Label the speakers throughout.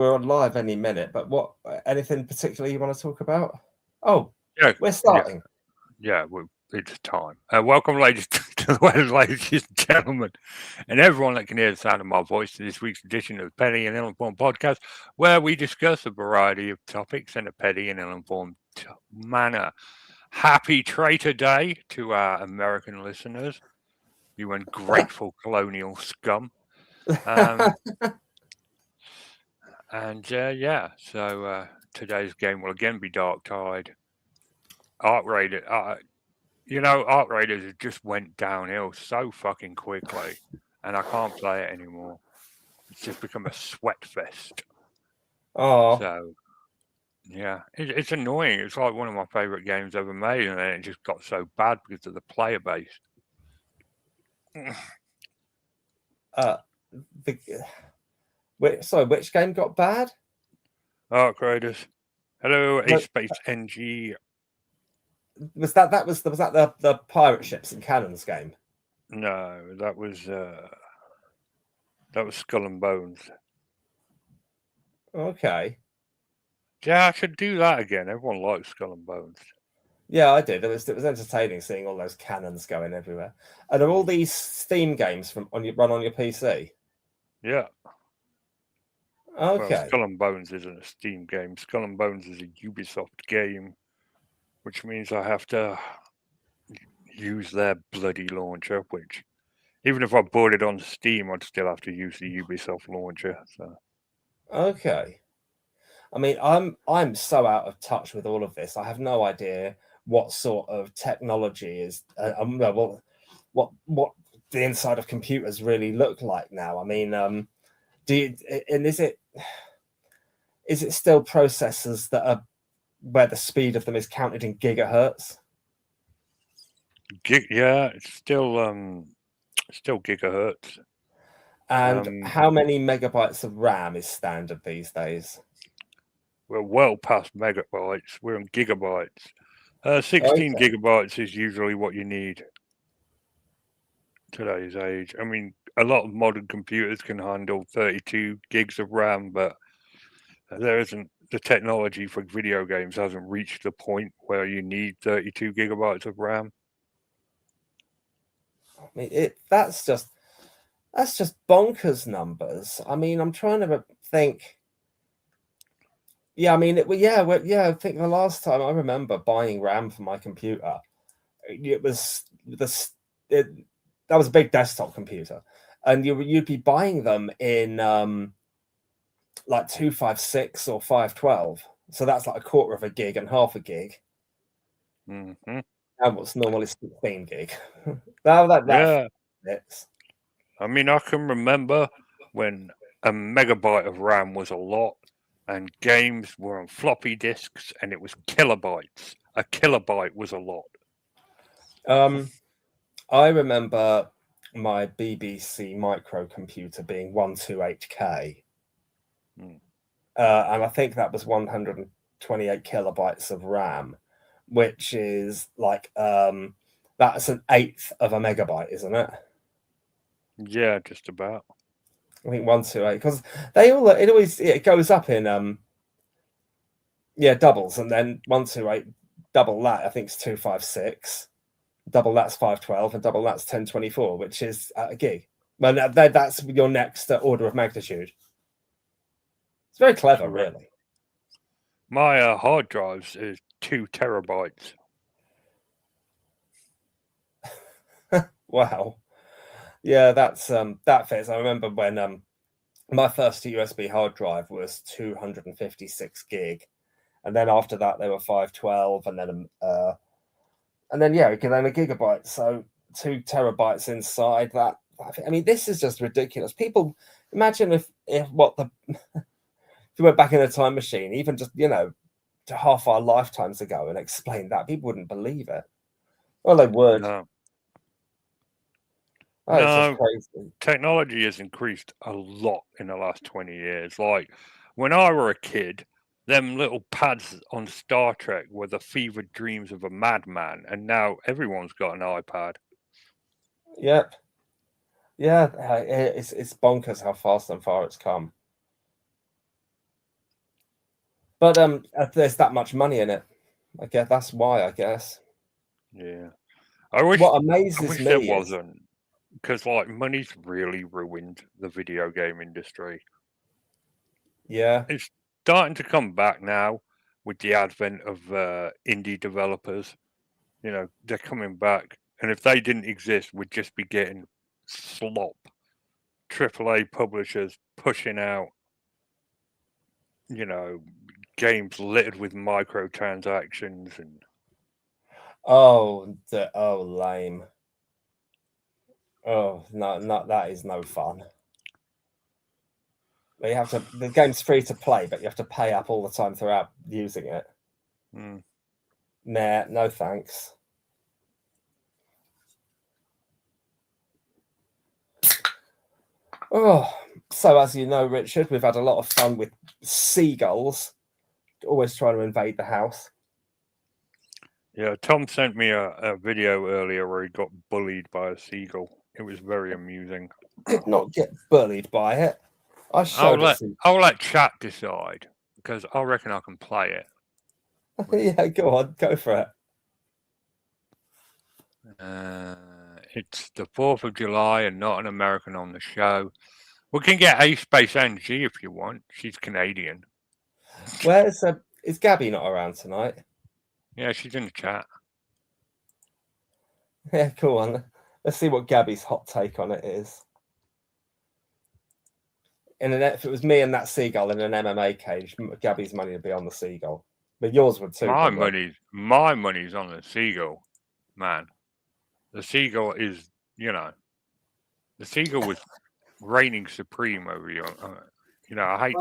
Speaker 1: We're on live any minute, but what? Anything particularly you want to talk about? Oh,
Speaker 2: Yeah,
Speaker 1: we're starting.
Speaker 2: it's time. Welcome, ladies, to the weather, ladies and gentlemen, and everyone that can hear the sound of my voice to this week's edition of the Petty and Ill-Informed Podcast, where we discuss a variety of topics in a petty and ill-informed manner. Happy Traitor Day to our American listeners, you ungrateful colonial scum. So today's game will again be Dark Tide. Arc Raiders it just went downhill so fucking quickly, and I can't play it anymore. It's just become a sweat fest.
Speaker 1: Oh,
Speaker 2: So, yeah, it's annoying. It's like one of my favourite games ever made, and then it just got so bad because of the player base.
Speaker 1: which game got bad?
Speaker 2: Arc Raiders. Hello, A Space NG.
Speaker 1: Was that the pirate ships and cannons game?
Speaker 2: No, that was Skull and Bones.
Speaker 1: Okay.
Speaker 2: Yeah, I should do that again. Everyone likes Skull and Bones.
Speaker 1: Yeah, I did. It was entertaining seeing all those cannons going everywhere. And are all these Steam games run on your PC?
Speaker 2: Yeah.
Speaker 1: Okay.
Speaker 2: Well, Skull and Bones isn't a Steam game. Skull and Bones is a Ubisoft game, which means I have to use their bloody launcher, which even if I bought it on Steam, I'd still have to use the Ubisoft launcher. So.
Speaker 1: Okay. I mean, I'm so out of touch with all of this. I have no idea what sort of technology is, what the inside of computers really look like now. I mean, is it still processors that are where the speed of them is counted in gigahertz?
Speaker 2: It's still gigahertz.
Speaker 1: And how many megabytes of RAM is standard these days?
Speaker 2: We're well past megabytes. We're on gigabytes. 16 gigabytes is usually what you need today's age. I mean, a lot of modern computers can handle 32 gigs of RAM, but there isn't the technology for video games hasn't reached the point where you need 32 gigabytes of RAM.
Speaker 1: I mean, that's just bonkers numbers. I mean, I'm trying to think. Yeah, I mean, I think the last time I remember buying RAM for my computer, it was that was a big desktop computer, and you'd be buying them in like 256 or 512. So that's like a quarter of a gig and half a gig.
Speaker 2: Mm-hmm.
Speaker 1: And what's normally 16 gig.
Speaker 2: I mean, I can remember when a megabyte of RAM was a lot, and games were on floppy disks, and it was kilobytes. A kilobyte was a lot.
Speaker 1: I remember my BBC microcomputer being 128K. And I think that was 128 kilobytes of RAM, which is like that's an eighth of a megabyte, isn't it?
Speaker 2: Yeah, just about.
Speaker 1: I think 128, because it goes up in doubles, and then 128 double that I think is 256, double that's 512, and double that's 1024, which is a gig. Well, that's your next order of magnitude. It's very clever, really.
Speaker 2: My hard drives is 2 terabytes.
Speaker 1: Wow. Yeah, that fits. I remember when my first USB hard drive was 256 gig, and then after that they were 512, and then a gigabyte. So 2 terabytes inside that. I mean, this is just ridiculous. People imagine if you went back in a time machine, even just to half our lifetimes ago, and explained that, people wouldn't believe it. Well, they would.
Speaker 2: No, technology has increased a lot in the last 20 years. Like, when I were a kid, them little pads on Star Trek were the fevered dreams of a madman, and now everyone's got an iPad.
Speaker 1: Yep. Yeah, it's bonkers how fast and far it's come. But there's that much money in it. I guess that's why. I guess.
Speaker 2: Yeah. I wish
Speaker 1: What
Speaker 2: there
Speaker 1: amazes me is
Speaker 2: wasn't, because like money's really ruined the video game industry.
Speaker 1: yeah.
Speaker 2: It's starting to come back now with the advent of indie developers. You know, they're coming back, and if they didn't exist, we'd just be getting slop. AAA publishers pushing out, you know, games littered with microtransactions and
Speaker 1: Oh, lame. Oh no, that is no fun. You have to. The game's free to play, but you have to pay up all the time throughout using it. Nah, no thanks. Oh, so as you know, Richard, we've had a lot of fun with seagulls, always trying to invade the house.
Speaker 2: Yeah, Tom sent me a video earlier where he got bullied by a seagull. It was very amusing.
Speaker 1: Did not get bullied by it. I showed
Speaker 2: I'll let chat decide, because I reckon I can play it.
Speaker 1: Yeah, go on, go for it.
Speaker 2: It's the 4th of July and not an American on the show. We can get A Space NG if you want. She's Canadian.
Speaker 1: Where's is Gabby not around tonight?
Speaker 2: Yeah, she's in the chat.
Speaker 1: Yeah, go on. Let's see what Gabby's hot take on it is. If it was me and that seagull in an MMA cage, Gabby's money would be on the seagull. But yours would too.
Speaker 2: My money's on the seagull, man. The seagull is, you know, the seagull was reigning supreme over you. You know, I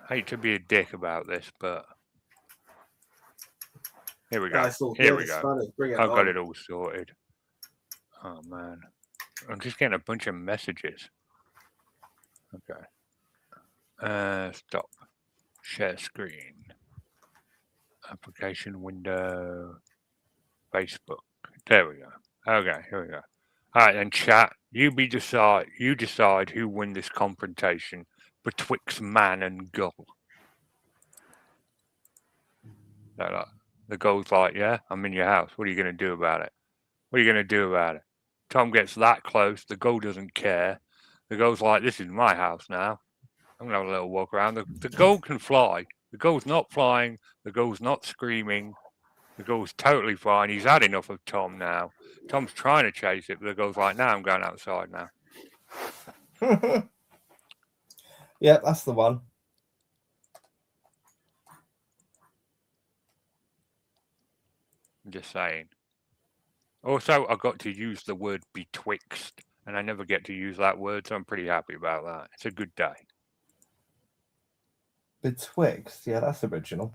Speaker 2: hate to be a dick about this, but here we go. Here we go. I've got it all sorted. Oh man, I'm just getting a bunch of messages. Okay. Stop. Share screen. Application window. Facebook. There we go. Okay, here we go. All right, then chat. You decide who win this confrontation betwixt man and gull. The gull's like, yeah, I'm in your house. What are you going to do about it? What are you going to do about it? Tom gets that close. The gull doesn't care. The gull's like, this is my house now. I'm going to have a little walk around. The gull can fly. The gull's not flying. The gull's not screaming. The gull's totally fine. He's had enough of Tom now. Tom's trying to chase it, but the gull's like, now I'm going outside now.
Speaker 1: Yeah, that's the one.
Speaker 2: I'm just saying. Also, I got to use the word betwixt, and I never get to use that word, so I'm pretty happy about that. It's a good day.
Speaker 1: Betwixt? Yeah, that's original.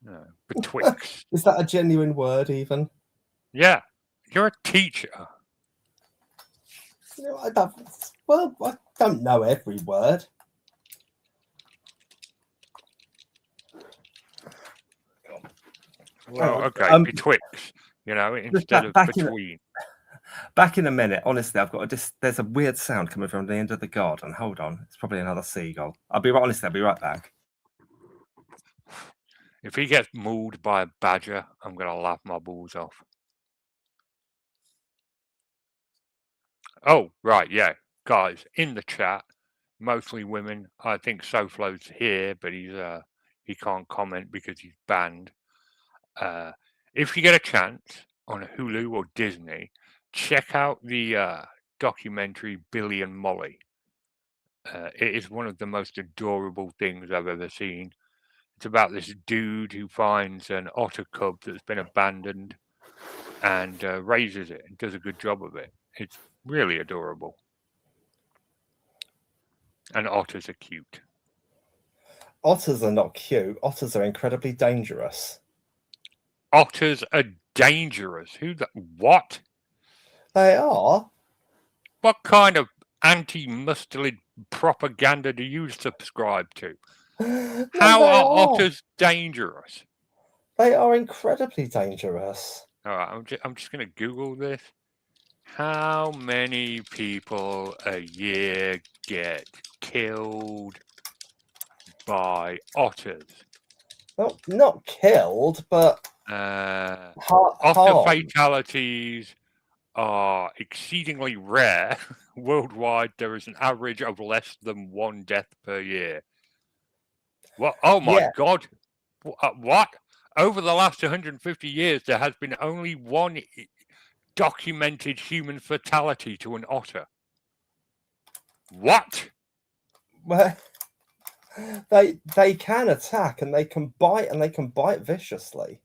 Speaker 2: No, betwixt.
Speaker 1: Is that a genuine word even?
Speaker 2: Yeah. You're a teacher.
Speaker 1: I don't know every word.
Speaker 2: Well, okay, betwixt, you know, instead of between.
Speaker 1: Back in a minute. Honestly, there's a weird sound coming from the end of the garden. Hold on. It's probably another seagull. I'll be right back.
Speaker 2: If he gets mauled by a badger, I'm going to laugh my balls off. Oh, right, yeah. Guys, in the chat, mostly women. I think SoFlo's here, but he can't comment because he's banned. If you get a chance on Hulu or Disney, check out the documentary Billy and Molly. It is one of the most adorable things I've ever seen. It's about this dude who finds an otter cub that's been abandoned and raises it and does a good job of it. It's really adorable. And otters are cute.
Speaker 1: Otters are not cute. Otters are incredibly dangerous.
Speaker 2: Otters are dangerous. What?
Speaker 1: They are?
Speaker 2: What kind of anti-mustelid propaganda do you subscribe to? How are otters dangerous?
Speaker 1: They are incredibly dangerous.
Speaker 2: All right, I'm just going to Google this. How many people a year get killed by otters.
Speaker 1: Not killed, but
Speaker 2: Otter
Speaker 1: harmed.
Speaker 2: fatalities are exceedingly rare. Worldwide, there is an average of less than one death per year. What? Oh my
Speaker 1: Yeah.
Speaker 2: God. What? Over the last 150 years, there has been only one documented human fatality to an otter. What?
Speaker 1: Well, they can attack and they can bite viciously.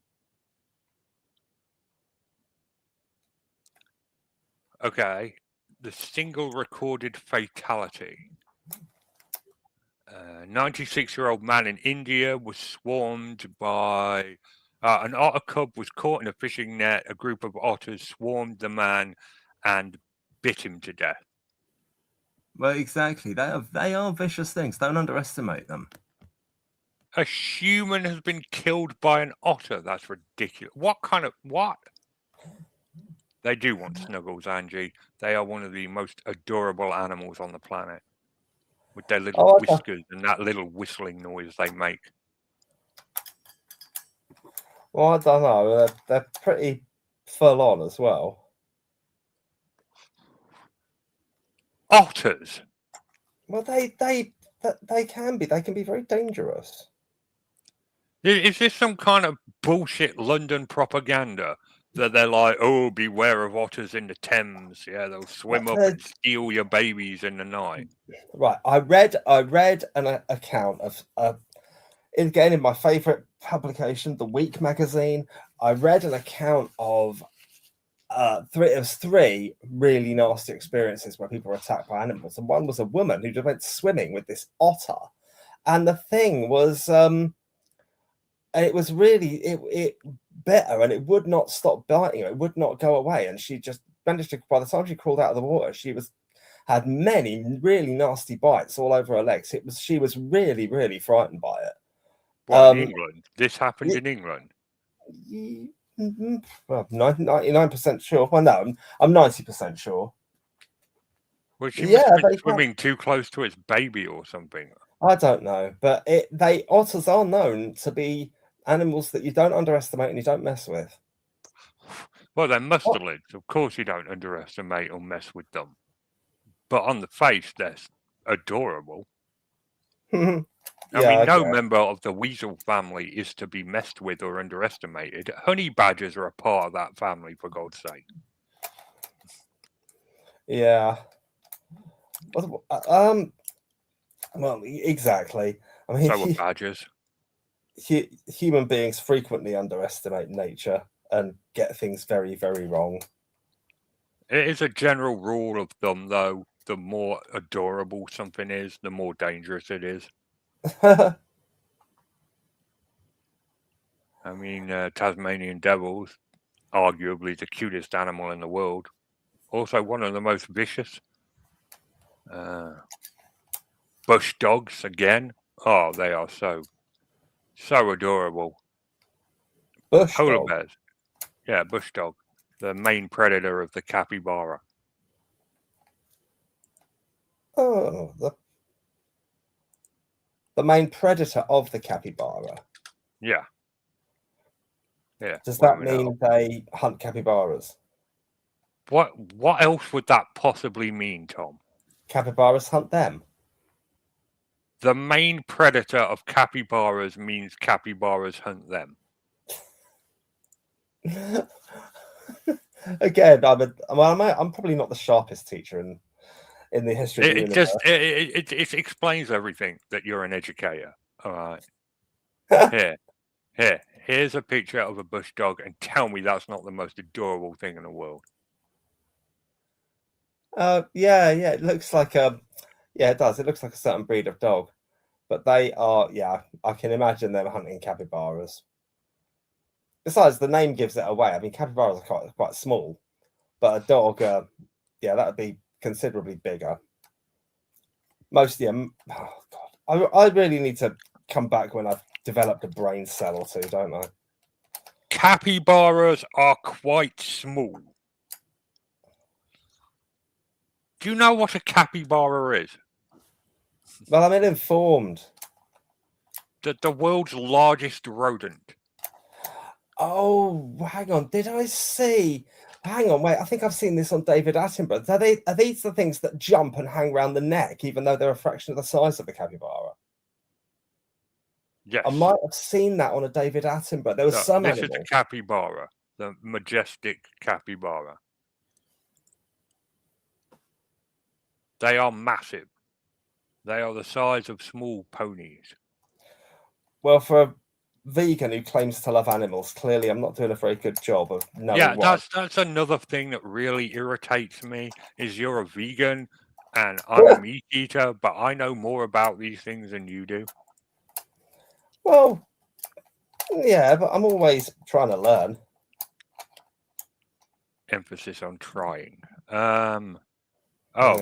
Speaker 2: Okay. The single recorded fatality. 96-year-old man in India was swarmed by an otter cub was caught in a fishing net. A group of otters swarmed the man and bit him to death.
Speaker 1: Well, exactly. They are vicious things. Don't underestimate them.
Speaker 2: A human has been killed by an otter. That's ridiculous. What? They do want snuggles, Angie. They are one of the most adorable animals on the planet. With their little whiskers and that little whistling noise they make.
Speaker 1: Well, I don't know. They're pretty full on as well.
Speaker 2: Otters.
Speaker 1: Well, they can be. They can be very dangerous.
Speaker 2: Is this some kind of bullshit London propaganda that they're like, oh, beware of otters in the Thames? Yeah, they'll swim up and steal your babies in the night.
Speaker 1: Right. I read an account of again in my favorite publication, The Week magazine. I read an account of three really nasty experiences where people were attacked by animals, and one was a woman who just went swimming with this otter, and the thing was it was really it bit her and it would not stop biting her. It would not go away, and she just managed to. By the time she crawled out of the water, she had many really nasty bites all over her legs. She was really, really frightened by it.
Speaker 2: What, in England? This happened in England?
Speaker 1: Well, 99% sure. Well, no, I'm 90% sure.
Speaker 2: Well, she must have been swimming too close to its baby or something.
Speaker 1: I don't know, but otters are known to be animals that you don't underestimate and you don't mess with.
Speaker 2: Well, they're mustelids. Of course you don't underestimate or mess with them. But on the face, they're adorable. No member of the weasel family is to be messed with or underestimated. Honey badgers are a part of that family, for God's sake.
Speaker 1: Yeah. Well, exactly. I mean,
Speaker 2: so are badgers.
Speaker 1: Human beings frequently underestimate nature and get things very, very wrong.
Speaker 2: It is a general rule of thumb, though. The more adorable something is, the more dangerous it is. I mean, Tasmanian devils, arguably the cutest animal in the world. Also one of the most vicious. Bush dogs, again. Oh, they are so adorable. Polar bears. Yeah, bush dog. The main predator of the capybara.
Speaker 1: Oh, the main predator of the capybara.
Speaker 2: Yeah. Yeah.
Speaker 1: Does that mean they hunt capybaras?
Speaker 2: What else would that possibly mean, Tom?
Speaker 1: Capybaras hunt them.
Speaker 2: The main predator of capybaras means capybaras hunt them.
Speaker 1: Again, I'm probably not the sharpest teacher in the history of the universe.
Speaker 2: It explains everything that you're an educator. All right. Here's a picture of a bush dog, and tell me that's not the most adorable thing in the world.
Speaker 1: Yeah, it looks like it does. It looks like a certain breed of dog, but they are, I can imagine them hunting capybaras. Besides, the name gives it away. I mean, capybaras are quite small, but a dog, that would be considerably bigger. Mostly, oh God, I really need to come back when I've developed a brain cell or two, don't I?
Speaker 2: Capybaras are quite small. Do you know what a capybara is?
Speaker 1: Well, I'm ill-informed.
Speaker 2: The world's largest rodent.
Speaker 1: Oh, hang on. Did I see? Hang on, wait. I think I've seen this on David Attenborough. Are these the things that jump and hang around the neck, even though they're a fraction of the size of the capybara?
Speaker 2: Yes.
Speaker 1: I might have seen that on a David Attenborough. There was some
Speaker 2: This
Speaker 1: animal.
Speaker 2: is the capybara, the majestic capybara. They are massive. They are the size of small ponies.
Speaker 1: Well, for a vegan who claims to love animals, clearly I'm not doing a very good job of knowing why.
Speaker 2: That's another thing that really irritates me is you're a vegan and I'm a meat eater, but I know more about these things than you do.
Speaker 1: Well, yeah, but I'm always trying to learn.
Speaker 2: Emphasis on trying.
Speaker 1: Yeah.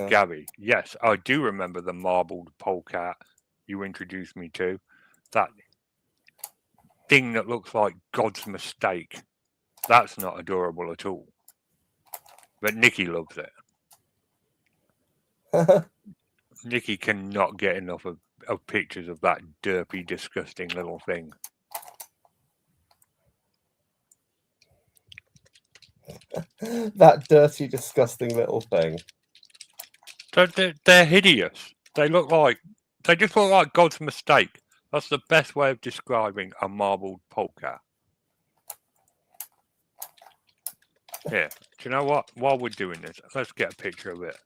Speaker 2: Gabby, yes, I do remember the marbled polecat you introduced me to. That thing that looks like God's mistake. That's not adorable at all. But Nikki loves it. Nikki cannot get enough of pictures of that derpy, disgusting little thing.
Speaker 1: That dirty, disgusting little thing.
Speaker 2: They're hideous. They just look like God's mistake. That's the best way of describing a marbled polecat. Here, do you know what? While we're doing this, let's get a picture of it.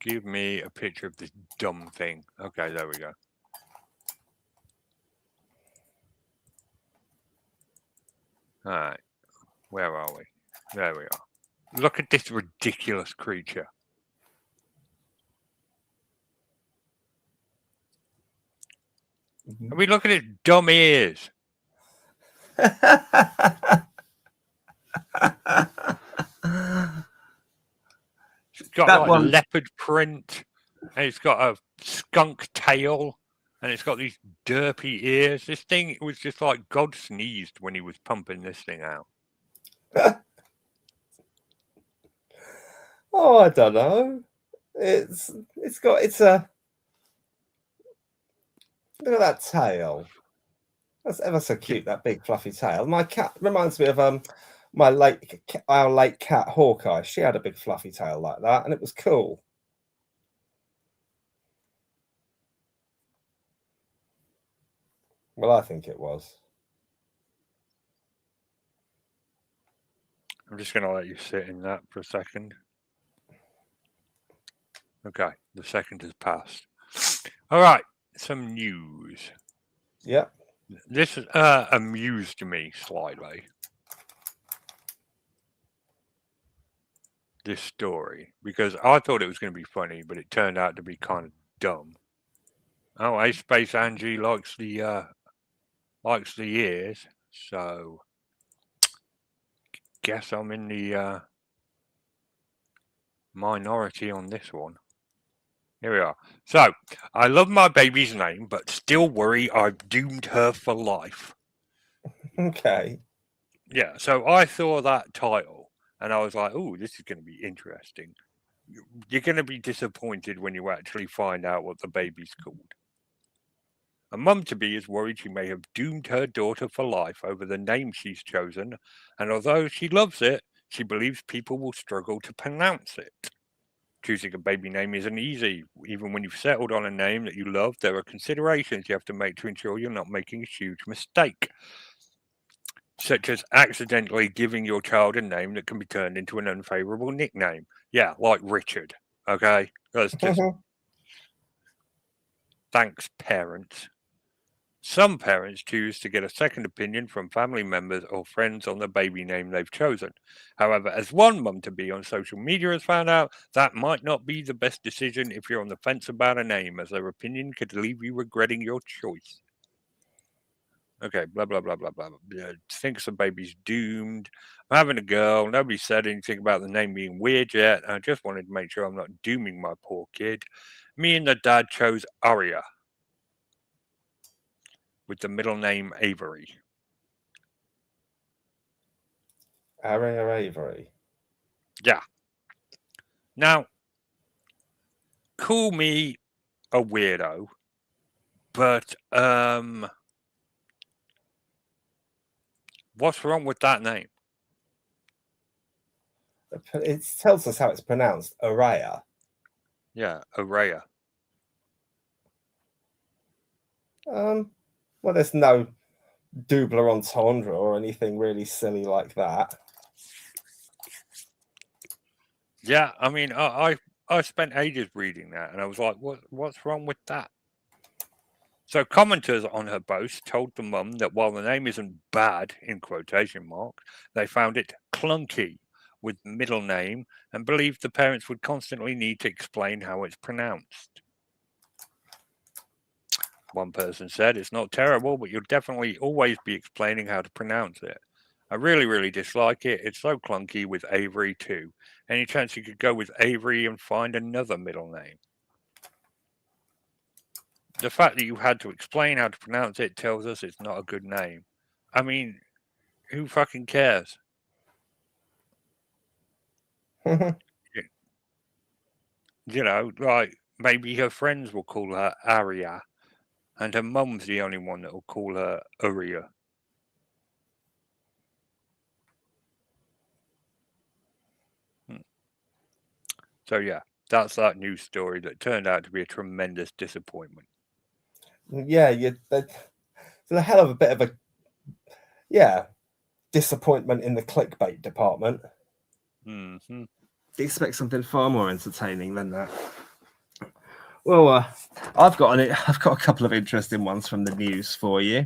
Speaker 2: Give me a picture of this dumb thing. Okay, there we go. All right, where are we? There we are. Look at this ridiculous creature. I mean, look at its dumb ears. It's got like leopard print, and it's got a skunk tail, and it's got these derpy ears. This thing was just like God sneezed when he was pumping this thing out.
Speaker 1: Oh, I don't know. It's a look at that tail. That's ever so cute, that big fluffy tail. My cat reminds me of our late cat Hawkeye. She had a big fluffy tail like that, and it was cool. Well, I think it was.
Speaker 2: I'm just going to let you sit in that for a second. Okay, the second has passed. All right, some news.
Speaker 1: Yep.
Speaker 2: This amused me slightly. This story, because I thought it was going to be funny, but it turned out to be kind of dumb. Oh, A Space Angie likes the ears, so guess I'm in the minority on this one. Here we are. So, I love my baby's name, but still worry I've doomed her for life.
Speaker 1: Okay.
Speaker 2: Yeah, so I saw that title, and I was like, oh, this is going to be interesting. You're going to be disappointed when you actually find out what the baby's called. A mum-to-be is worried she may have doomed her daughter for life over the name she's chosen, and although she loves it, she believes people will struggle to pronounce it. Choosing a baby name isn't easy. Even when you've settled on a name that you love, there are considerations you have to make to ensure you're not making a huge mistake, such as accidentally giving your child a name that can be turned into an unfavorable nickname. Yeah, like Richard. Okay? That's just... Thanks, parents. Some parents choose to get a second opinion from family members or friends on the baby name they've chosen. However, as one mum-to-be on social media has found out, that might not be the best decision if you're on the fence about a name, as their opinion could leave you regretting your choice. Okay, blah, blah, blah, blah, blah. Thinks the baby's doomed. I'm having a girl. Nobody said anything about the name being weird yet. I just wanted to make sure I'm not dooming my poor kid. Me and the dad chose Aria, with the middle name Avery.
Speaker 1: Aria Avery.
Speaker 2: Yeah. Now, call me a weirdo, but what's wrong with that name?
Speaker 1: It tells us how it's pronounced, Araya.
Speaker 2: Yeah, Araya.
Speaker 1: Well, there's no double entendre or anything really silly like that.
Speaker 2: Yeah, I mean, I spent ages reading that, and I was like, what's wrong with that? So commenters on her boast told the mum that while the name isn't bad, in quotation marks, they found it clunky with the middle name and believed the parents would constantly need to explain how it's pronounced. One person said, "It's not terrible, but you'll definitely always be explaining how to pronounce it. I really, really dislike it. It's so clunky with Avery too. Any chance you could go with Avery and find another middle name?" The fact that you had to explain how to pronounce it tells us it's not a good name. I mean, who fucking cares? You know, like maybe her friends will call her Aria, and her mum's the only one that will call her Uria. So yeah, that's that news story that turned out to be a tremendous disappointment.
Speaker 1: Yeah, there's a hell of a bit of a disappointment in the clickbait department.
Speaker 2: Mm-hmm.
Speaker 1: Expect something far more entertaining than that. Well, I've got a couple of interesting ones from the news for you.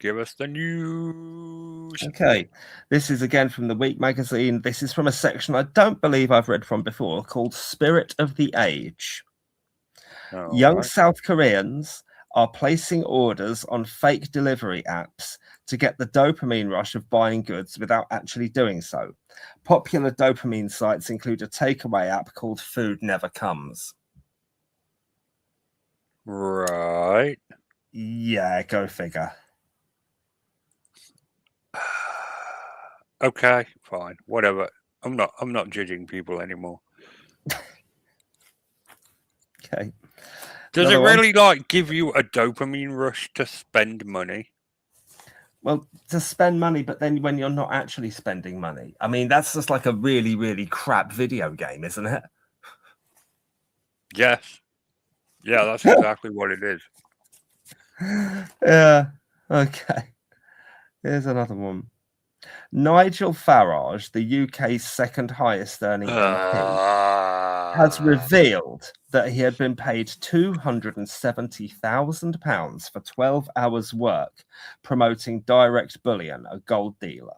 Speaker 2: Give us the news.
Speaker 1: Okay, this is again from the Week magazine. This is from a section I don't believe I've read from before called Spirit of the Age. Young South Koreans are placing orders on fake delivery apps to get the dopamine rush of buying goods without actually doing so. Popular dopamine sites include a takeaway app called Food Never Comes.
Speaker 2: Right.
Speaker 1: Yeah, go figure.
Speaker 2: Okay, fine, whatever. I'm not judging people anymore.
Speaker 1: Okay.
Speaker 2: Does it really like give you a dopamine rush to spend money?
Speaker 1: Well, to spend money, but then when you're not actually spending money. I mean, that's just like a really, really crap video game, isn't it?
Speaker 2: Yes. Yeah, that's exactly what it is.
Speaker 1: Yeah. Okay. Here's another one. Nigel Farage, the UK's second highest earning MP, has revealed that he had been paid £270,000 for 12 hours work promoting Direct Bullion, a gold dealer.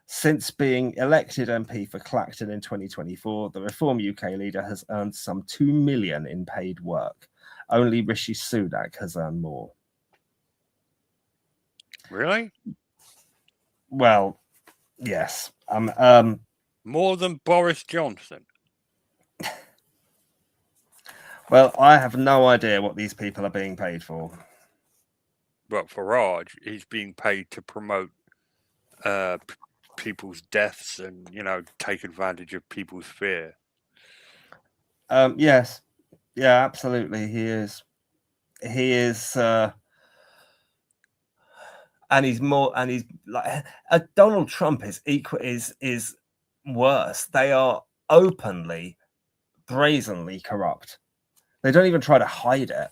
Speaker 1: Since being elected MP for Clacton in 2024, the Reform UK leader has earned some $2 million in paid work. Only Rishi Sunak has earned more.
Speaker 2: Really?
Speaker 1: Well, yes.
Speaker 2: More than Boris Johnson?
Speaker 1: Well, I have no idea what these people are being paid for.
Speaker 2: But Farage, he's being paid to promote people's deaths and, you know, take advantage of people's fear.
Speaker 1: Yes. Yeah, absolutely. He is. And he's like Donald Trump is worse. They are openly, brazenly corrupt. They don't even try to hide it.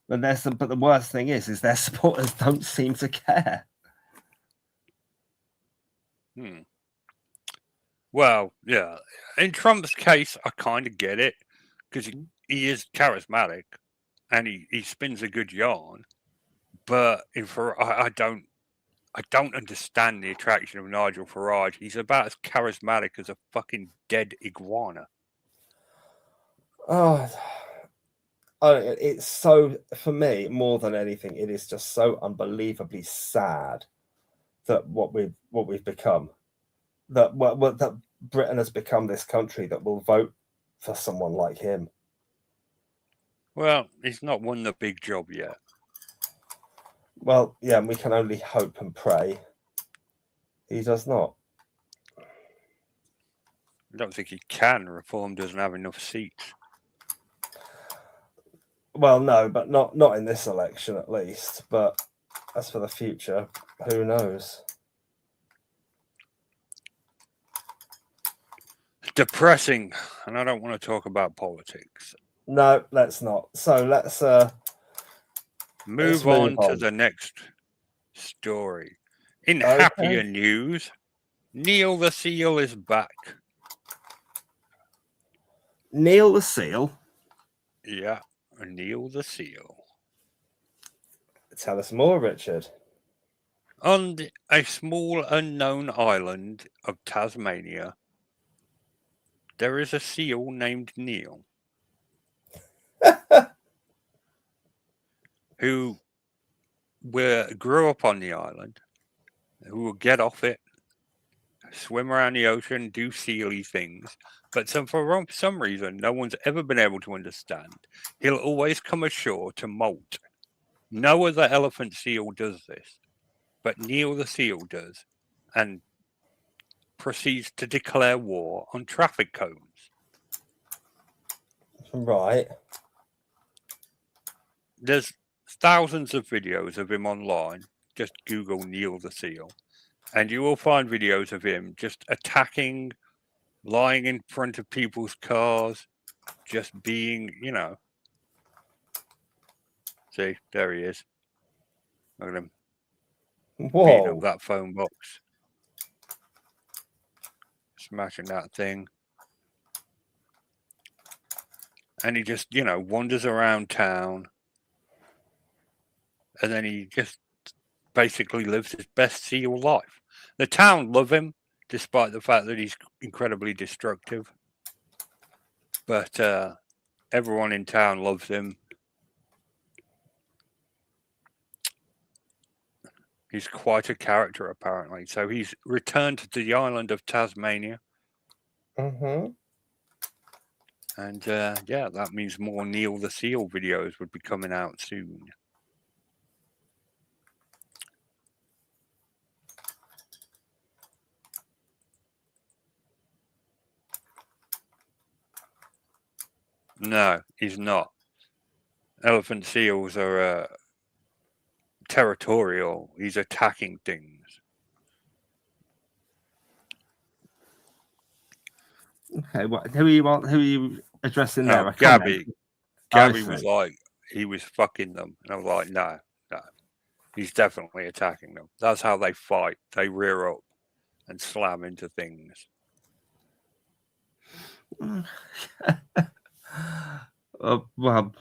Speaker 1: But the worst thing is their supporters don't seem to care.
Speaker 2: Well, yeah. In Trump's case, I kind of get it because he is charismatic and he spins a good yarn. But I don't understand the attraction of Nigel Farage. He's about as charismatic as a fucking dead iguana.
Speaker 1: Oh, it's so, for me, more than anything, it is just so unbelievably sad that what we've become, that Britain has become this country that will vote for someone like him.
Speaker 2: Well, he's not won the big job yet.
Speaker 1: Well, yeah, and we can only hope and pray he does not.
Speaker 2: I don't think he can. Reform doesn't have enough seats.
Speaker 1: Well, no, but not in this election at least. But as for the future, who knows?
Speaker 2: Depressing, and I don't want to talk about politics.
Speaker 1: No, let's not. So let's
Speaker 2: move on to the next story. In happier news, Neil the Seal is back.
Speaker 1: Neil the Seal?
Speaker 2: Yeah, Neil the Seal.
Speaker 1: Tell us more, Richard.
Speaker 2: On a small unknown island of Tasmania, there is a seal named Neil who grew up on the island, who will get off it, swim around the ocean, do sealy things. But for some reason, no one's ever been able to understand. He'll always come ashore to molt. No other elephant seal does this, but Neil the Seal does, and proceeds to declare war on traffic cones.
Speaker 1: Right.
Speaker 2: There's thousands of videos of him online. Just Google Neil the Seal, and you will find videos of him just attacking, lying in front of people's cars, just being, See, there he is. Look at him. Beating up that phone box. Smashing that thing. And he just, wanders around town. And then he just basically lives his best seal life. The town love him, despite the fact that he's incredibly destructive. But everyone in town loves him. He's quite a character, apparently. So he's returned to the island of Tasmania.
Speaker 1: Mm-hmm.
Speaker 2: And that means more Neil the Seal videos would be coming out soon. No, he's not. Elephant seals are territorial. He's attacking things.
Speaker 1: Okay, who are you addressing there?
Speaker 2: Gabby. Gabby was like, he was fucking them. And I was like, no. He's definitely attacking them. That's how they fight. They rear up and slam into things.
Speaker 1: Well,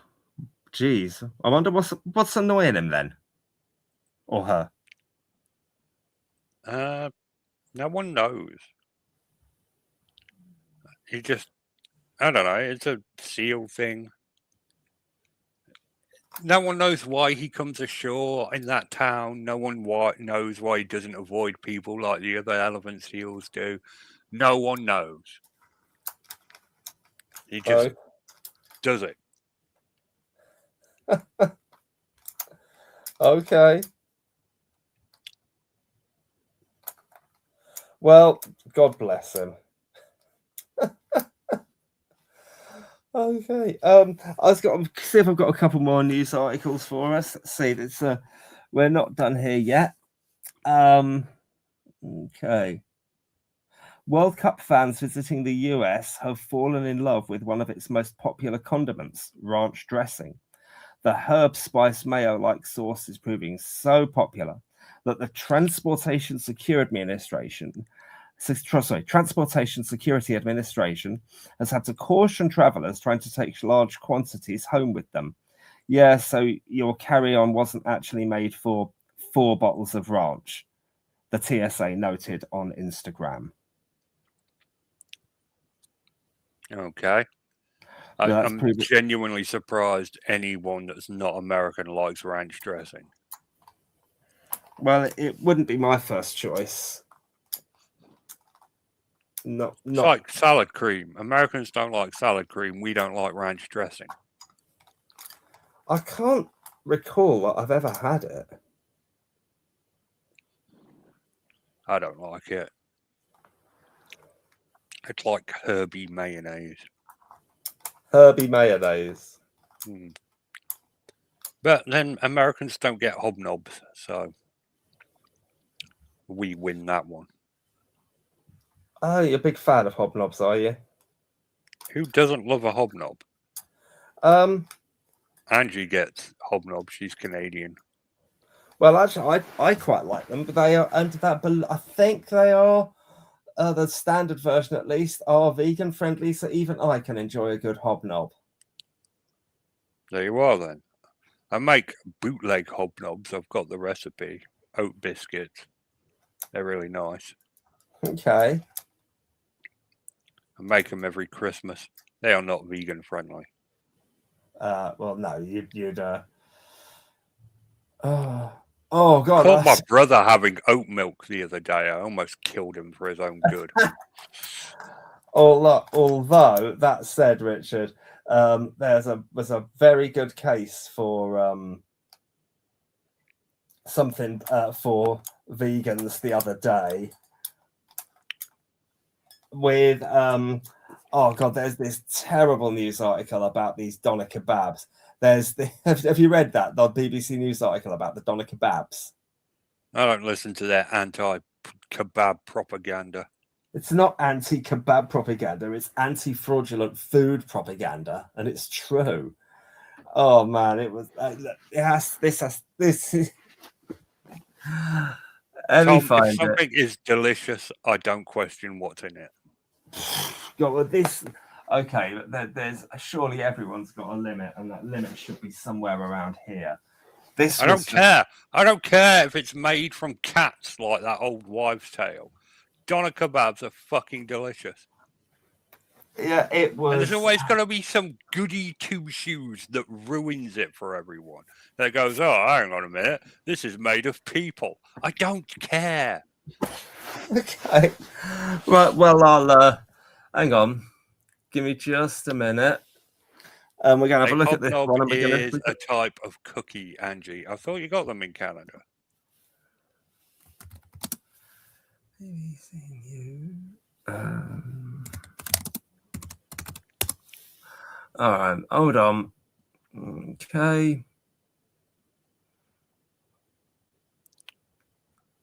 Speaker 1: geez. I wonder what's annoying him then? Or her?
Speaker 2: No one knows. He just, I don't know, it's a seal thing. No one knows why he comes ashore in that town. No one knows why he doesn't avoid people like the other elephant seals do. No one knows. He just does it.
Speaker 1: Okay. Well, God bless him. Okay. I've got to see if I've got a couple more news articles for us. Let's see. It's we're not done here yet. Okay. World Cup fans visiting the US have fallen in love with one of its most popular condiments, ranch dressing. The herb spice mayo-like sauce is proving so popular that the Transportation Security Administration has had to caution travelers trying to take large quantities home with them. Yeah, so your carry-on wasn't actually made for 4 bottles of ranch, the TSA noted on Instagram.
Speaker 2: Okay. I'm genuinely surprised anyone that's not American likes ranch dressing.
Speaker 1: Well, it wouldn't be my first choice. It's
Speaker 2: like salad cream. Americans don't like salad cream. We don't like ranch dressing.
Speaker 1: I can't recall that I've ever had it.
Speaker 2: I don't like it. It's like Herbie mayonnaise.
Speaker 1: Herbie mayonnaise.
Speaker 2: But then Americans don't get hobnobs, so we win that one.
Speaker 1: Oh, you're a big fan of hobnobs, are you?
Speaker 2: Who doesn't love a hobnob? Angie gets hobnob. She's Canadian.
Speaker 1: Well, actually, I quite like them, but they are under that. I think they are the standard version, at least, are vegan friendly, so even I can enjoy a good hobnob.
Speaker 2: There you are, then. I make bootleg hobnobs. I've got the recipe. Oat biscuits. They're really nice.
Speaker 1: Okay.
Speaker 2: I make them every Christmas. They are not vegan friendly.
Speaker 1: Well, no, you'd. Oh God!
Speaker 2: I caught my brother having oat milk the other day. I almost killed him for his own good.
Speaker 1: Although that said, Richard, was a very good case for something for vegans the other day with oh God, there's this terrible news article about these doner kebabs. Have you read that, the BBC News article about the doner kebabs?
Speaker 2: I don't listen to their anti-kebab propaganda. It's
Speaker 1: not anti-kebab propaganda, it's anti-fraudulent food propaganda, and it's true. Oh man, it was this is
Speaker 2: Tom, if something is delicious, I don't question what's in it.
Speaker 1: God, well, this okay. There's surely everyone's got a limit, and that limit should be somewhere around here.
Speaker 2: I don't care. I don't care if it's made from cats like that old wives' tale. Doner kebabs are fucking delicious.
Speaker 1: Yeah, it was.
Speaker 2: And there's always going to be some goody two shoes that ruins it for everyone. That goes, oh, hang on a minute, this is made of people. I don't care.
Speaker 1: Okay. Right. Well, I'll hang on. Give me just a minute. We're going to have a look at this one.
Speaker 2: Is a type of cookie, Angie. I thought you got them in Canada.
Speaker 1: All right. Hold on. Okay.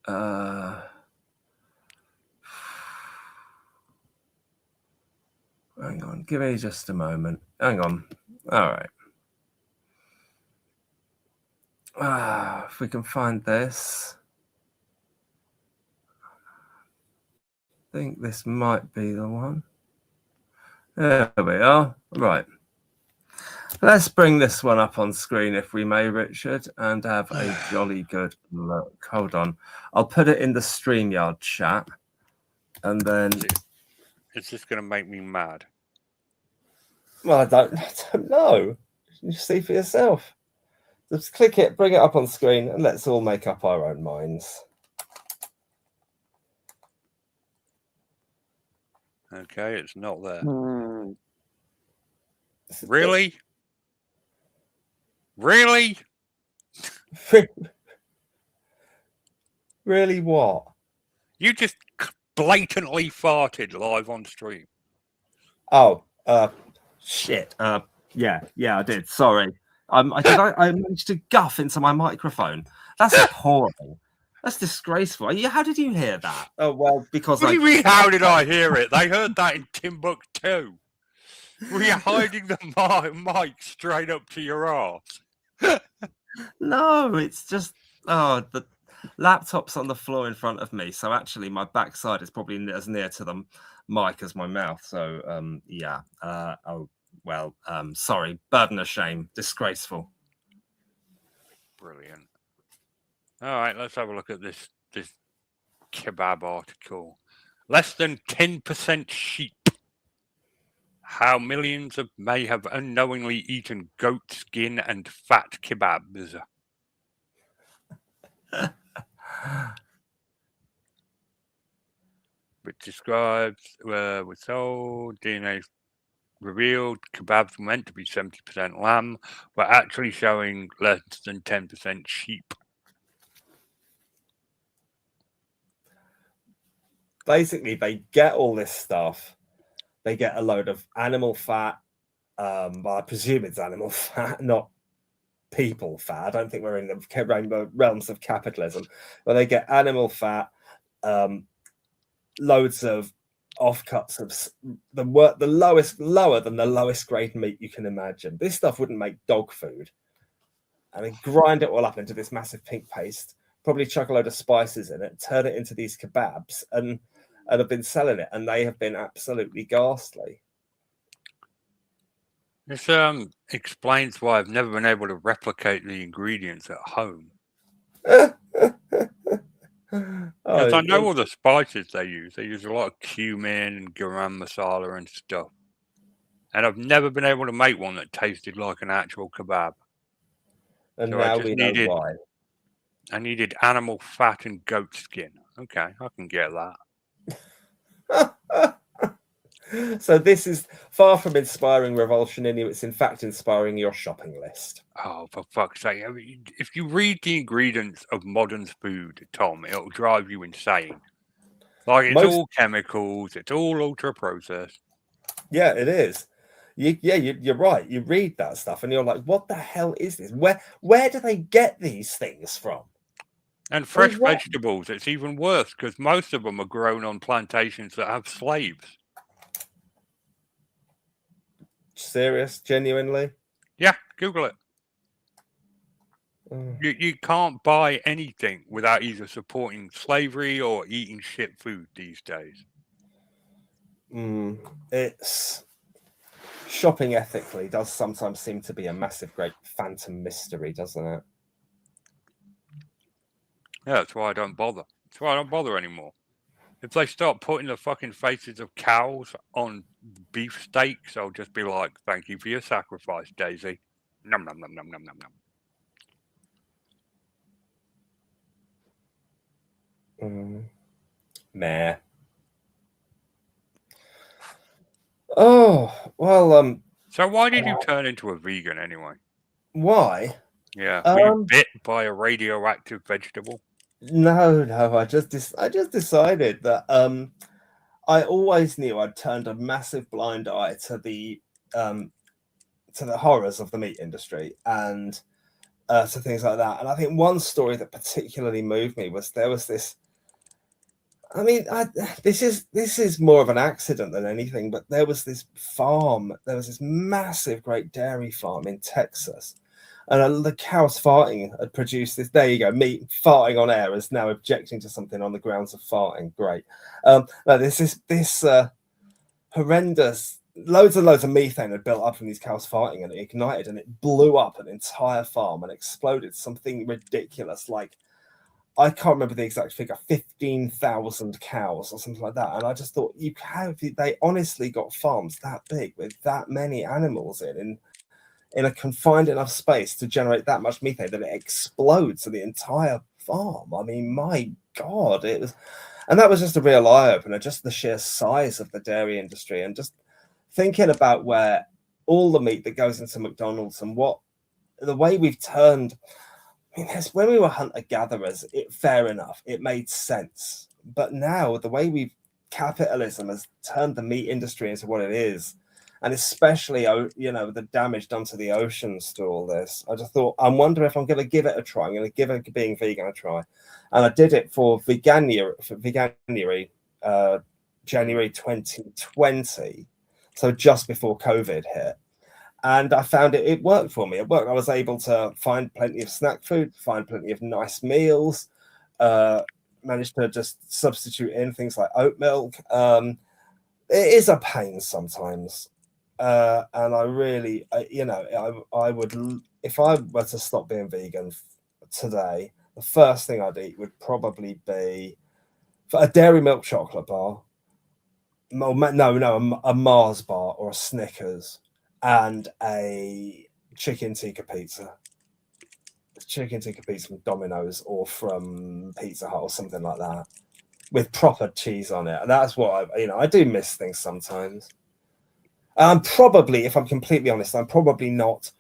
Speaker 1: Hang on. Give me just a moment. Hang on. All right. If we can find this. I think this might be the one. There we are. Right. Let's bring this one up on screen, if we may, Richard, and have a jolly good look. Hold on. I'll put it in the StreamYard chat, and then...
Speaker 2: It's just going to make me mad.
Speaker 1: Well, I don't know. You see for yourself. Just click it, bring it up on screen, and let's all make up our own minds.
Speaker 2: Okay, it's not there. Really? Really?
Speaker 1: Really what?
Speaker 2: You just blatantly farted live on stream.
Speaker 1: Oh, shit. Yeah, I did. Sorry. I managed to guff into my microphone. That's appalling. That's disgraceful. How did you hear that? Oh, well, because
Speaker 2: What do you mean, how did I hear it? They heard that in Timbuktu. Were you hiding the mic straight up to your arse?
Speaker 1: No, it's just the laptop's on the floor in front of me, so actually my backside is probably as near to the mic as my mouth. So yeah. Sorry, burden of shame, disgraceful.
Speaker 2: Brilliant. All right, let's have a look at this kebab article. Less than 10% sheep. How millions may have unknowingly eaten goat skin and fat kebabs. Which describes was sold, DNA revealed kebabs were meant to be 70% lamb, but actually showing less than 10% sheep.
Speaker 1: Basically, they get all this stuff they get a load of animal fat. Well, I presume it's animal fat, not people fat. I don't think we're in the realms of capitalism, but they get animal fat, loads of offcuts of lower than the lowest grade meat you can imagine. This stuff wouldn't make dog food. And they grind it all up into this massive pink paste, probably chuck a load of spices in it, turn it into these kebabs, and have been selling it, and they have been absolutely ghastly.
Speaker 2: This explains why I've never been able to replicate the ingredients at home. Because I know all the spices they use. They use a lot of cumin and garam masala and stuff. And I've never been able to make one that tasted like an actual kebab.
Speaker 1: And so now we know why.
Speaker 2: I needed animal fat and goat skin. Okay, I can get
Speaker 1: that. So this is far from inspiring revulsion in you. It's in fact inspiring your shopping list.
Speaker 2: Oh, for fuck's sake. I mean, if you read the ingredients of modern food, Tom, it'll drive you insane. Like, it's all chemicals. It's all ultra-processed.
Speaker 1: Yeah, it is. You're right. You read that stuff and you're like, what the hell is this? Where do they get these things from?
Speaker 2: And fresh vegetables, it's even worse because most of them are grown on plantations that have slaves.
Speaker 1: Serious? Genuinely?
Speaker 2: Yeah, Google it. You can't buy anything without either supporting slavery or eating shit food these days.
Speaker 1: It's shopping ethically does sometimes seem to be a massive, great phantom mystery, doesn't it?
Speaker 2: Yeah, that's why I don't bother. That's why I don't bother anymore. If they start putting the fucking faces of cows on beef steaks, I'll just be like, thank you for your sacrifice, Daisy. Nom, nom, nom, nom, nom, nom,
Speaker 1: nom. Meh. Oh, well,
Speaker 2: so why did you turn into a vegan anyway?
Speaker 1: Why?
Speaker 2: Yeah, were you bit by a radioactive vegetable?
Speaker 1: No, I just decided that I always knew I'd turned a massive blind eye to the horrors of the meat industry and to things like that. And I think one story that particularly moved me was there was this. I mean, this is more of an accident than anything, but there was this farm. There was this massive, great dairy farm in Texas. And the cows farting had produced this. There you go. Me farting on air is now objecting to something on the grounds of farting. Great. No, this horrendous. Loads and loads of methane had built up from these cows farting, and it ignited, and it blew up an entire farm and exploded. Something ridiculous, like I can't remember the exact figure, 15,000 cows or something like that. And I just thought, they honestly got farms that big with that many animals in a confined enough space to generate that much methane that it explodes to the entire farm. I mean, my God, it was, and that was just a real eye opener, just the sheer size of the dairy industry and just thinking about where all the meat that goes into McDonald's and the way we've turned. I mean, when we were hunter-gatherers, fair enough, it made sense. But now the way capitalism has turned the meat industry into what it is, and especially, the damage done to the oceans through all this. I just thought, I wonder if I'm going to give it a try. I'm going to give it being vegan a try. And I did it for Veganuary, January 2020. So just before COVID hit. And I found it worked for me. It worked. I was able to find plenty of snack food, find plenty of nice meals, managed to just substitute in things like oat milk. It is a pain sometimes. And I really, I would, if I were to stop being vegan today, the first thing I'd eat would probably be a dairy milk chocolate bar. A Mars bar or a Snickers and a chicken tikka pizza. Chicken tikka pizza from Domino's or from Pizza Hut or something like that with proper cheese on it. And that's what I do miss things sometimes. Probably, if I'm completely honest, I'm probably not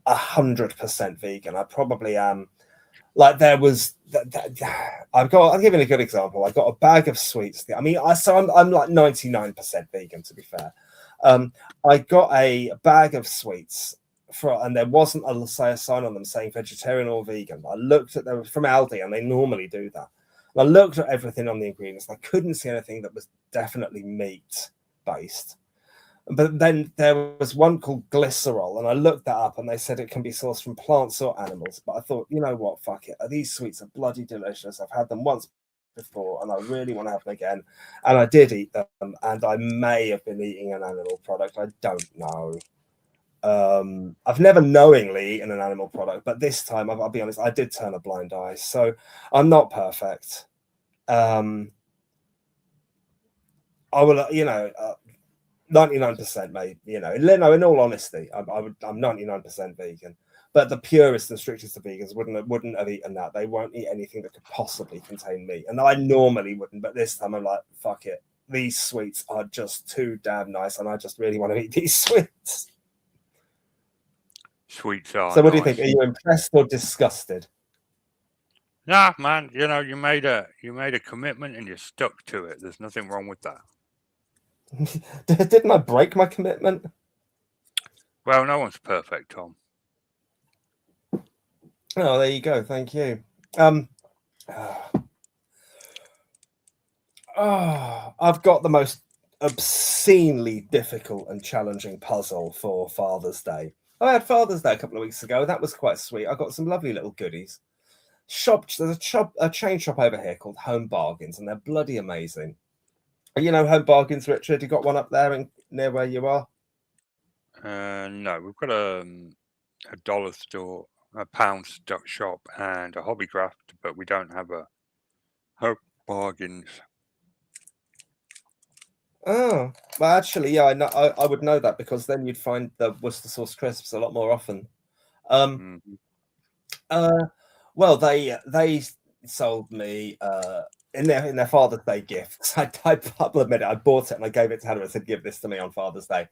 Speaker 1: 100% vegan. I probably am. Like there was, I'll give you a good example. I got a bag of sweets. I mean, I'm like 99% vegan, to be fair. I got a bag of sweets and there wasn't a sign on them saying vegetarian or vegan. I looked at them from Aldi, and they normally do that. And I looked at everything on the ingredients. I couldn't see anything that was definitely meat based. But then there was one called glycerol, and I looked that up, and they said it can be sourced from plants or animals. But I thought, you know what, fuck it. These sweets are bloody delicious. I've had them once before, and I really want to have them again. And I did eat them, and I may have been eating an animal product. I don't know. I've never knowingly eaten an animal product, but this time, I'll be honest, I did turn a blind eye. So I'm not perfect. I will, 99%, mate. In all honesty, I'm 99% vegan. But the purest and strictest of vegans wouldn't have eaten that. They won't eat anything that could possibly contain meat, and I normally wouldn't. But this time, I'm like, fuck it. These sweets are just too damn nice, and I just really want to eat these sweets.
Speaker 2: Sweets are.
Speaker 1: So, what do you think? Are you impressed or disgusted?
Speaker 2: Nah, man. You made a commitment and you stuck to it. There's nothing wrong with that.
Speaker 1: Didn't I break my commitment?
Speaker 2: Well, no one's perfect, Tom.
Speaker 1: Oh, there you go. Thank you. I've got the most obscenely difficult and challenging puzzle for Father's Day. I had Father's Day a couple of weeks ago. That was quite sweet. I got some lovely little goodies. There's a chain shop over here called Home Bargains, and they're bloody amazing. You know Home Bargains, Richard? You got one up there near where you are?
Speaker 2: No, we've got a dollar store, a pound shop, and a Hobbycraft, but we don't have a Home Bargains.
Speaker 1: Oh, well, actually, yeah, I know. I would know that, because then you'd find the Worcester sauce crisps a lot more often. Well, they sold me in their Father's Day gifts. I'll admit it. I bought it and I gave it to Hannah and said, "Give this to me on Father's Day."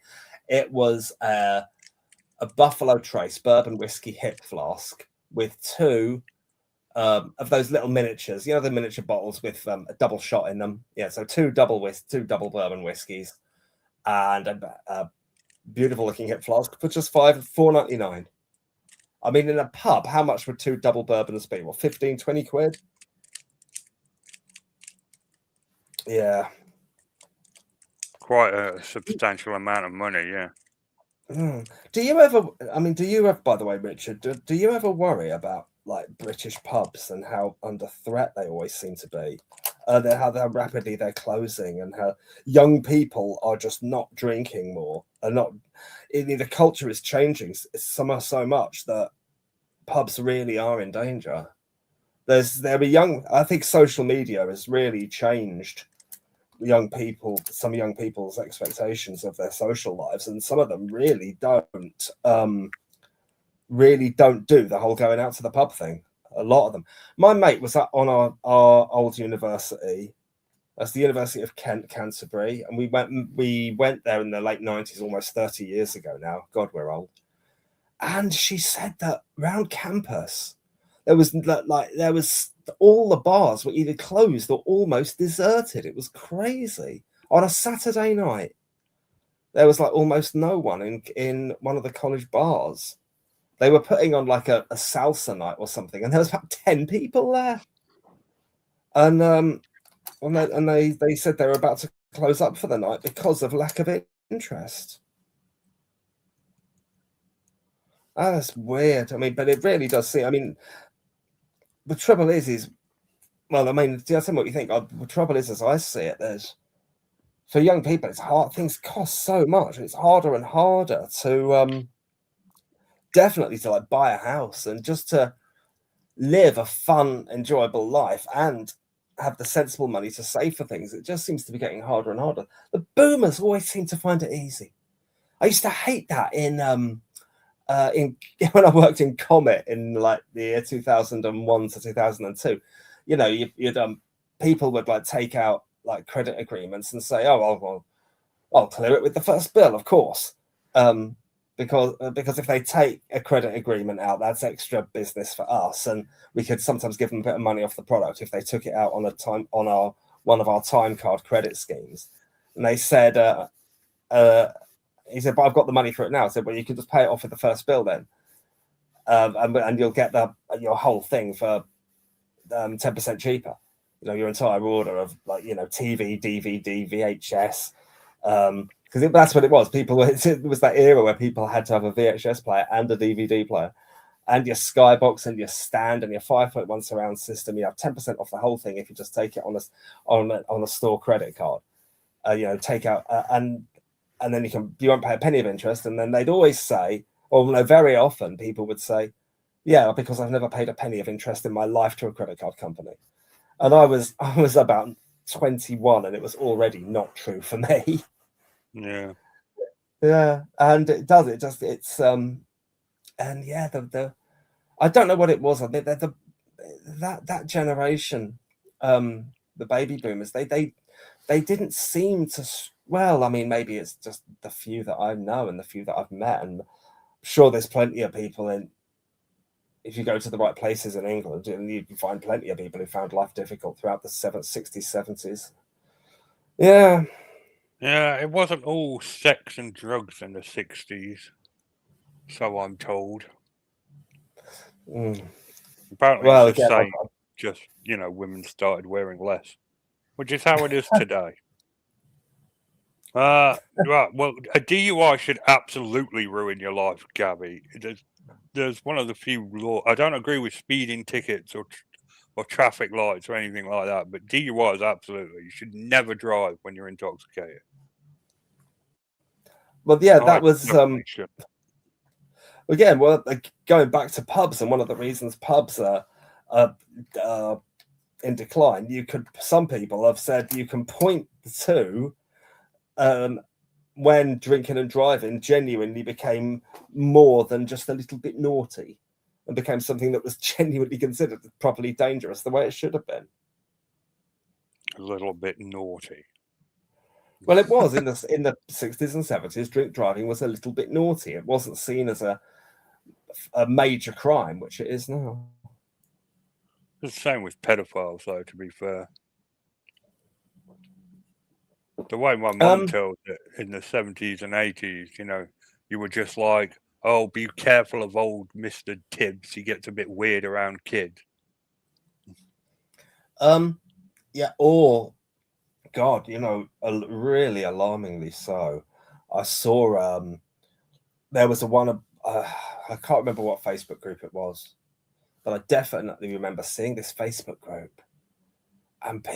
Speaker 1: It was a Buffalo Trace bourbon whiskey hip flask with two of those little miniatures, the miniature bottles with a double shot in them. Yeah, so two double bourbon whiskeys, and a beautiful looking hip flask for just $4.99. I mean, in a pub, how much would two double bourbons be? What, 15, 20 quid? Yeah.
Speaker 2: Quite a substantial amount of money, yeah.
Speaker 1: Do you ever, by the way, Richard, do you ever worry about like British pubs and how under threat they always seem to be? How rapidly they're closing, and how young people are just not drinking more, and the culture is changing so much that pubs really are in danger. I think social media has really changed some young people's expectations of their social lives, and some of them really don't do the whole going out to the pub thing. A lot of them. My mate was on our old university. That's the University of Kent, Canterbury, and we went there in the late 90s, almost 30 years ago now. God, we're old. And she said that around campus there was all the bars were either closed or almost deserted. It was crazy. On a Saturday night, there was like almost no one in one of the college bars. They were putting on like a salsa night or something, and there was about 10 people there. And they said they were about to close up for the night because of lack of interest. Oh, that's weird. I mean, but it really does seem. I mean, the trouble is, well, I mean, tell me what you think. The trouble is, as I see it, for young people, it's hard. Things cost so much. It's harder and harder to definitely to like buy a house and just to live a fun, enjoyable life and have the sensible money to save for things. It just seems to be getting harder and harder. The boomers always seem to find it easy. I used to hate that in when I worked in Comet in like the year 2001 to 2002. You'd people would like take out like credit agreements and say, "Oh, I'll clear it with the first bill, of course," because if they take a credit agreement out, that's extra business for us, and we could sometimes give them a bit of money off the product if they took it out on one of our time card credit schemes. And they said he said, but I've got the money for it now. I said, well, you can just pay it off with the first bill then. And you'll get your whole thing for 10% cheaper. Your entire order of TV, DVD, VHS, because that's what it was. It was that era where people had to have a VHS player and a DVD player, and your Skybox and your stand and your 5.1 surround system. You have 10% off the whole thing if you just take it on a store credit card. Take out and then you won't pay a penny of interest. And then they'd always say, or no, very often people would say, yeah, because I've never paid a penny of interest in my life to a credit card company. And I was about 21, and it was already not true for me.
Speaker 2: Yeah.
Speaker 1: And it's and yeah, I don't know what it was. I think that generation, the baby boomers, they didn't seem to. Well, I mean, maybe it's just the few that I know and the few that I've met, and I'm sure there's plenty of people if you go to the right places in England, you can find plenty of people who found life difficult throughout the 60s, 70s. Yeah.
Speaker 2: Yeah, it wasn't all sex and drugs in the 60s, so I'm told. Apparently it's the same, just, women started wearing less, which is how it is today. Right, well, a DUI should absolutely ruin your life, Gabby. There's one of the few laws. I don't agree with speeding tickets or traffic lights or anything like that, but DUIs absolutely. You should never drive when you're intoxicated.
Speaker 1: Well, yeah, that was again. Well, going back to pubs, and one of the reasons pubs are in decline. Some people have said you can point to when drinking and driving genuinely became more than just a little bit naughty, and became something that was genuinely considered properly dangerous, the way it should have been.
Speaker 2: A little bit naughty.
Speaker 1: Well, it was in the 60s and 70s. Drink driving was a little bit naughty. It wasn't seen as a major crime, which it is now.
Speaker 2: It's the same with pedophiles, though, to be fair. The way my mum tells it in the 70s and 80s, you were just like, oh, be careful of old Mr. Tibbs. He gets a bit weird around kids.
Speaker 1: Yeah, or, God, really alarmingly so. I saw, there was I can't remember what Facebook group it was, but I definitely remember seeing this Facebook group. And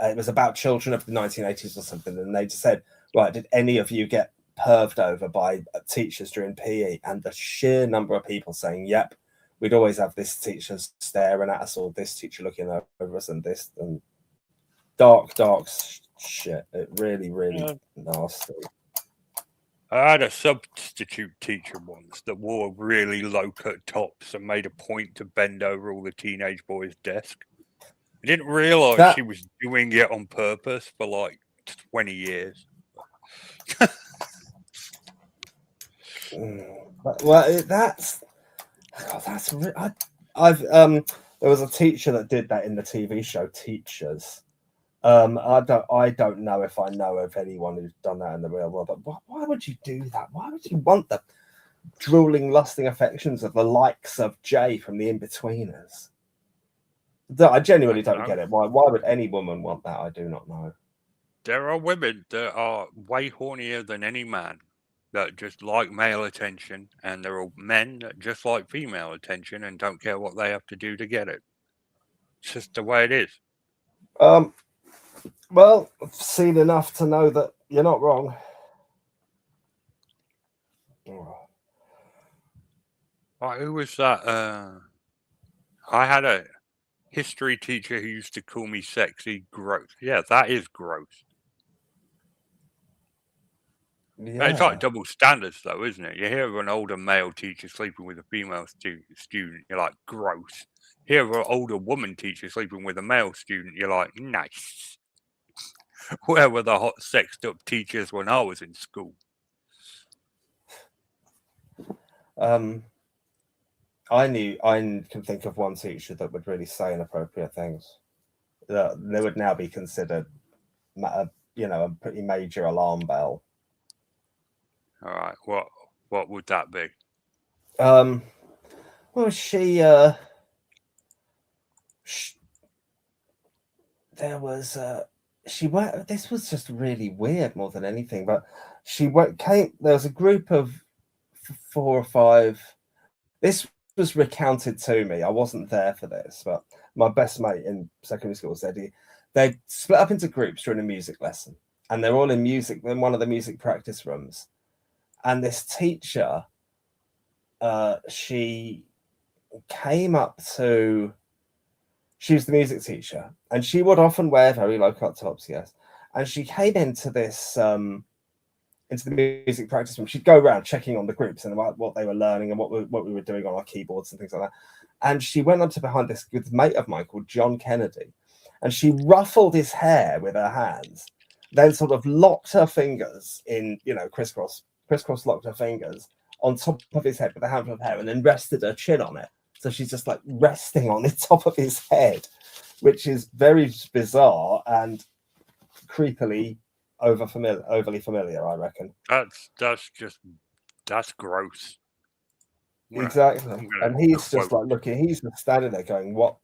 Speaker 1: it was about children of the 1980s or something, and they just said, right, did any of you get perved over by teachers during PE? And the sheer number of people saying, yep, we'd always have this teacher staring at us, or this teacher looking over us, and this, and dark shit. It really, really nasty.
Speaker 2: I had a substitute teacher once that wore really low-cut tops and made a point to bend over all the teenage boys' desk. I didn't realise she was doing it on purpose for like 20 years.
Speaker 1: Well, there was a teacher that did that in the TV show Teachers. I don't know if I know of anyone who's done that in the real world, but why would you do that? Why would you want the drooling, lusting affections of the likes of Jay from the In-Betweeners? I genuinely don't get it. Why would any woman want that? I do not know.
Speaker 2: There are women that are way hornier than any man that just like male attention, and there are men that just like female attention and don't care what they have to do to get it. It's just the way it is.
Speaker 1: Well, I've seen enough to know that you're not wrong.
Speaker 2: Right, who was that? I had a history teacher who used to call me sexy gross. Yeah, that is gross. Yeah. It's like double standards, though, isn't it? You hear of an older male teacher sleeping with a female student, you're like, gross. Hear of an older woman teacher sleeping with a male student, you're like, nice. Where were the hot sexed up teachers when I was in school?
Speaker 1: I can think of one teacher that would really say inappropriate things. They would now be considered, a pretty major alarm bell.
Speaker 2: All right. What would that be?
Speaker 1: Well, there was she went. This was just really weird more than anything. But there was a group of 4 or 5. This was recounted to me. I wasn't there for this, but my best mate in secondary school said they split up into groups during a music lesson, and they're all in one of the music practice rooms. And this teacher, she came up to. She was the music teacher, and she would often wear very low cut tops, yes. And she came into this into the music practice room. She'd go around checking on the groups and about what they were learning and what we were doing on our keyboards and things like that. And she went up to behind this good mate of mine called John Kennedy, and she ruffled his hair with her hands, then sort of locked her fingers in, crisscross locked her fingers on top of his head with a handful of hair, and then rested her chin on it. So she's just like resting on the top of his head, which is very bizarre and creepily overly familiar, I reckon.
Speaker 2: That's gross.
Speaker 1: Exactly. And he's just like looking, he's just standing there going, what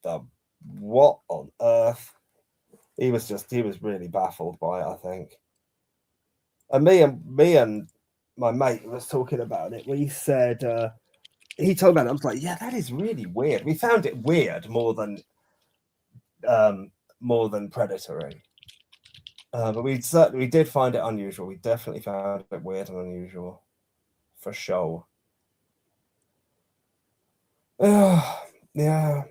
Speaker 1: on earth? He was really baffled by it, I think. And me and my mate was talking about it. We said, he told me about it. I was like, yeah, that is really weird. We found it weird more than predatory. But we did find it unusual. We definitely found it weird and unusual, for sure. Yeah.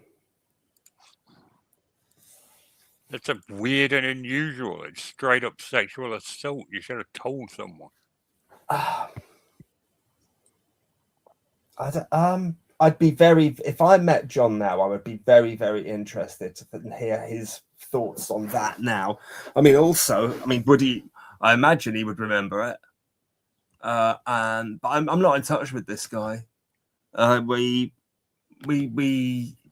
Speaker 2: It's a weird and unusual. It's straight up sexual assault. You should have told someone.
Speaker 1: I'd be if I met John now, I would be very, very interested to hear his thoughts on that now. I imagine he would remember it. But I'm not in touch with this guy.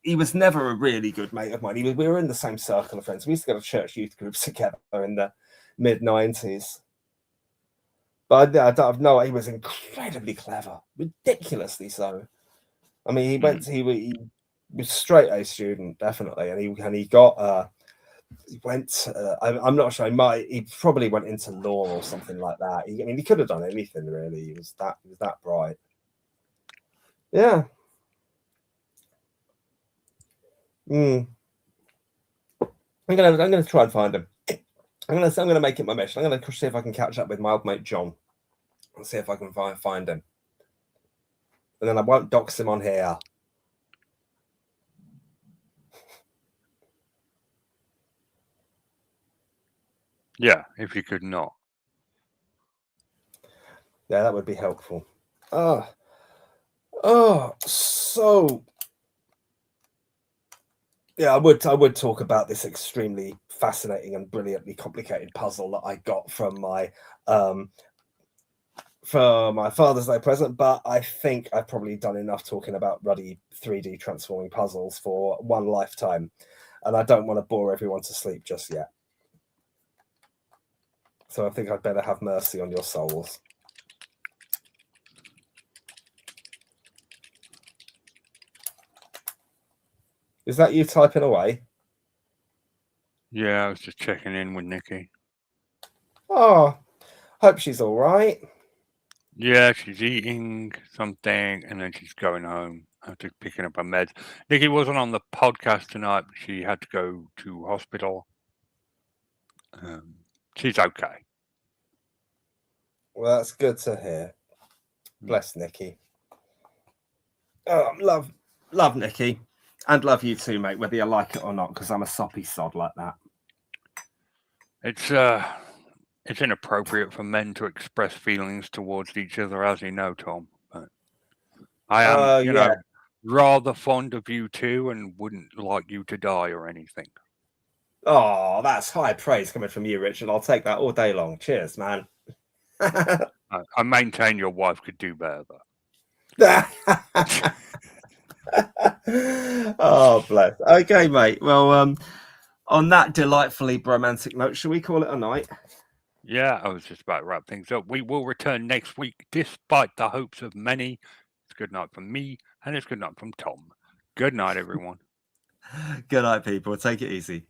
Speaker 1: He was never a really good mate of mine. We were in the same circle of friends. We used to go to church youth groups together in the mid-90s. But he was incredibly clever, ridiculously so. I mean, he was straight A student, definitely, and he got I'm not sure. He probably went into law or something like that. He could have done anything really. He was that bright. Yeah. I'm gonna try and find him. I'm gonna make it my mission. I'm gonna see if I can catch up with my old mate John and see if I can find him. And then I won't dox him on here.
Speaker 2: Yeah, if you could not.
Speaker 1: Yeah, that would be helpful. So yeah, I would talk about this extremely fascinating and brilliantly complicated puzzle that I got from my Father's Day present, but I think I've probably done enough talking about ruddy 3D transforming puzzles for one lifetime, and I don't want to bore everyone to sleep just yet. So I think I'd better have mercy on your souls. Is that you typing away?
Speaker 2: Yeah, I was just checking in with Nikki.
Speaker 1: Oh, hope she's all right.
Speaker 2: Yeah, she's eating something and then she's going home after picking up her meds. Nikki wasn't on the podcast tonight. But she had to go to hospital. She's okay.
Speaker 1: Well, that's good to hear. Bless Nikki. Oh, love Nikki. And love you too, mate, whether you like it or not, because I'm a soppy sod like that.
Speaker 2: It's inappropriate for men to express feelings towards each other, as you know, Tom. But I am, rather fond of you too, and wouldn't like you to die or anything.
Speaker 1: Oh, that's high praise coming from you, Richard. I'll take that all day long. Cheers, man.
Speaker 2: I maintain your wife could do better, though.
Speaker 1: Oh, bless. Okay, mate. Well, on that delightfully romantic note, shall we call it a night?
Speaker 2: Yeah, I was just about to wrap things up. We will return next week, despite the hopes of many. It's good night from me, and it's good night from Tom. Good night, everyone.
Speaker 3: Good night, people. Take it easy.